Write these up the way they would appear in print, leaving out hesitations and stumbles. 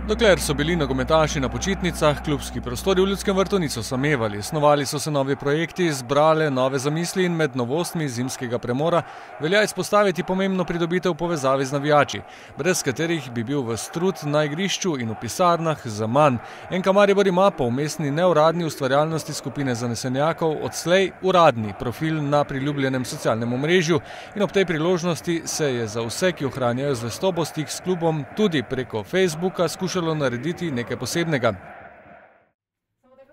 Dokler so bili nogometaši na počitnicah, klubski prostori v Ljudskem vrtu niso samevali. Snovali so se novi projekti, zbrale nove zamisli in med novostmi zimskega premora velja izpostaviti pomembno pridobitev povezavi z navijači, brez katerih bi bil ves trud na igrišču in v pisarnah zaman. NK Maribor ima po vmesni neuradni ustvarjalnosti skupine zanesenjakov odslej uradni profil na priljubljenem socialnem omrežju in ob tej priložnosti se je za vse, ki ohranjajo zvestobo stik s klubom, tudi preko Facebooka skušalo narediti nekaj posebnega.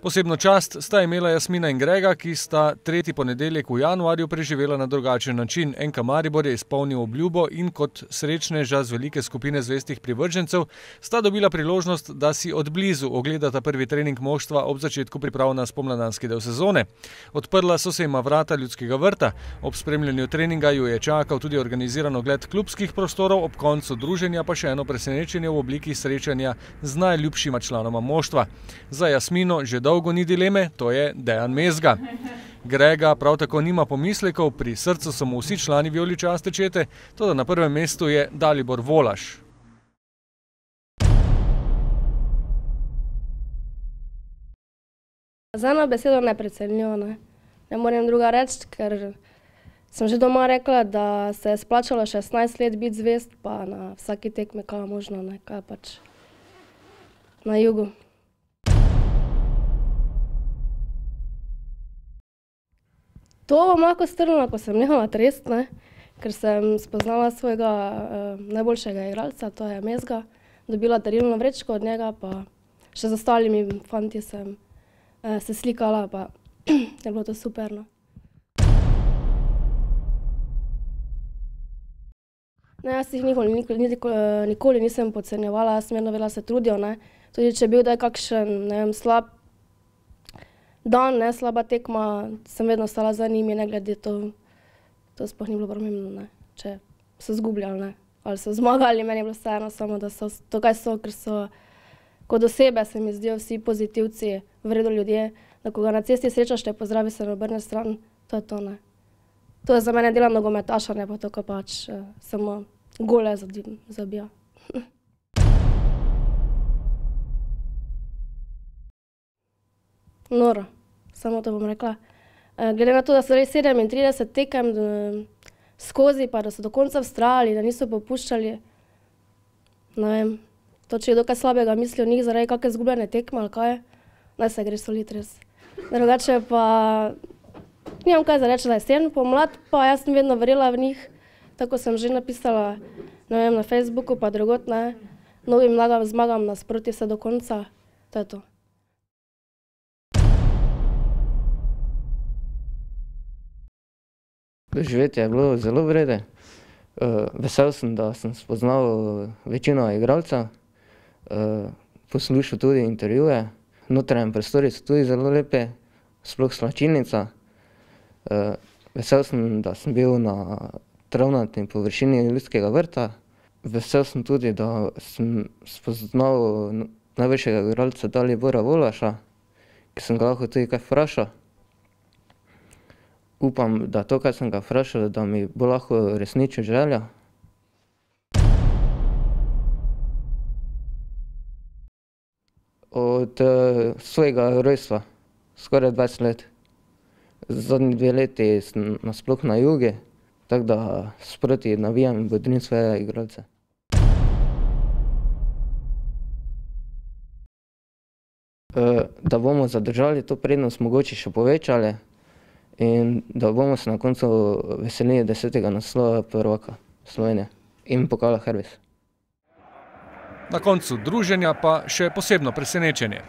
Posebno čast sta imela Jasmina in Grega, ki sta tretji ponedeljek v januarju preživela na drugačen način. NK Maribor je izpolnil obljubo in kot srečneža z velike skupine zvestih privržencev sta dobila priložnost, da si od blizu ogledata prvi trening moštva ob začetku priprav na spomladanski del sezone. Odprla so se jima vrata Ljudskega vrta. Ob spremljanju treninga ju je čakal tudi organiziran ogled klubskih prostorov, ob koncu druženja pa še eno presenečenje v obliki srečanja z najljubšima članoma moštva. Za Jasmino že dolgo ni dileme, to je Dejan Mezga. Grega prav tako nima pomislekov, pri srcu so mu vsi člani vijoličaste čete, toda na prvem mestu je Dalibor Volaš. Za eno besedo neprecenljivo, ne. Ne morem druga reči, ker sem že doma rekla, da se je splačalo 16 let biti zvest, pa na vsaki tekmi kaj je možno, ne, kaj pač na jugu. To bom lahko strnila, ko sem nehala trest, ne, ker sem spoznala svojega najboljšega igralca, to je Mezga, dobila darilno vrečko od njega, pa še z ostalimi fanti sem se slikala, pa je bilo to super, no. Ne, jaz jih nikoli nisem podcenjevala, jaz sem vedno vedela, se trudijo, ne, tudi če je bil kdaj kakšen, ne vem, slab dan, ne, slaba tekma, sem vedno stala za njimi, ne glede to sploh ni bilo pomembno, ne, če so zgubljali, ne, ali so zmagali, meni je bilo vseeno, samo da so to, kaj so, ker so kot osebe, se mi zdijo vsi pozitivci, v redu ljudje, da ko ga na cesti srečaš, te pozdravi, se ne obrne stran, to je to, ne. To je za mene dela nogometaša, ne pa to, ko pač samo gole zabija. Noro, samo to bom rekla. Glede na to, da so res 37 tekem skozi, pa da so do konca vztrajali, da niso popuščali, ne vem, to če je dokaj slabega misli o njih zaradi kake izgubljene tekme ali kaj, naj se gre soliti res. Drugače pa nimam kaj za reči za jesen, pomlad pa jaz sem vedno verjela v njih, tako sem že napisala, ne vem, na Facebooku pa drugod, ne, novim zmagam nasproti vse do konca, to je to. Doživetje je bilo zelo vrede. Vesel sem, da sem spoznal večino igralcev, poslušal tudi intervjuje. Notranji prostori so tudi zelo lepi, sploh slačilnica. Vesel sem, da sem bil na travnati površini Ljudskega vrta. Vesel sem tudi, da sem spoznal najboljšega igralca Dalibora Volaša, ki sem ga lahko tudi kaj vprašal. Upam, da to, kaj sem ga vprašal, da mi bo lahko uresničil željo. Od svojega rojstva, skoraj 20 let. Zadnji 2 leti sem nasploh na jugu, tako da sproti navijam in bodrim svoje igralce. Da bomo zadržali to prednost, mogoče še povečali, in da bomo se na koncu veselili 10. naslova prvaka Slovenije in pokala Herbis. Na koncu druženja pa še posebno presenečenje.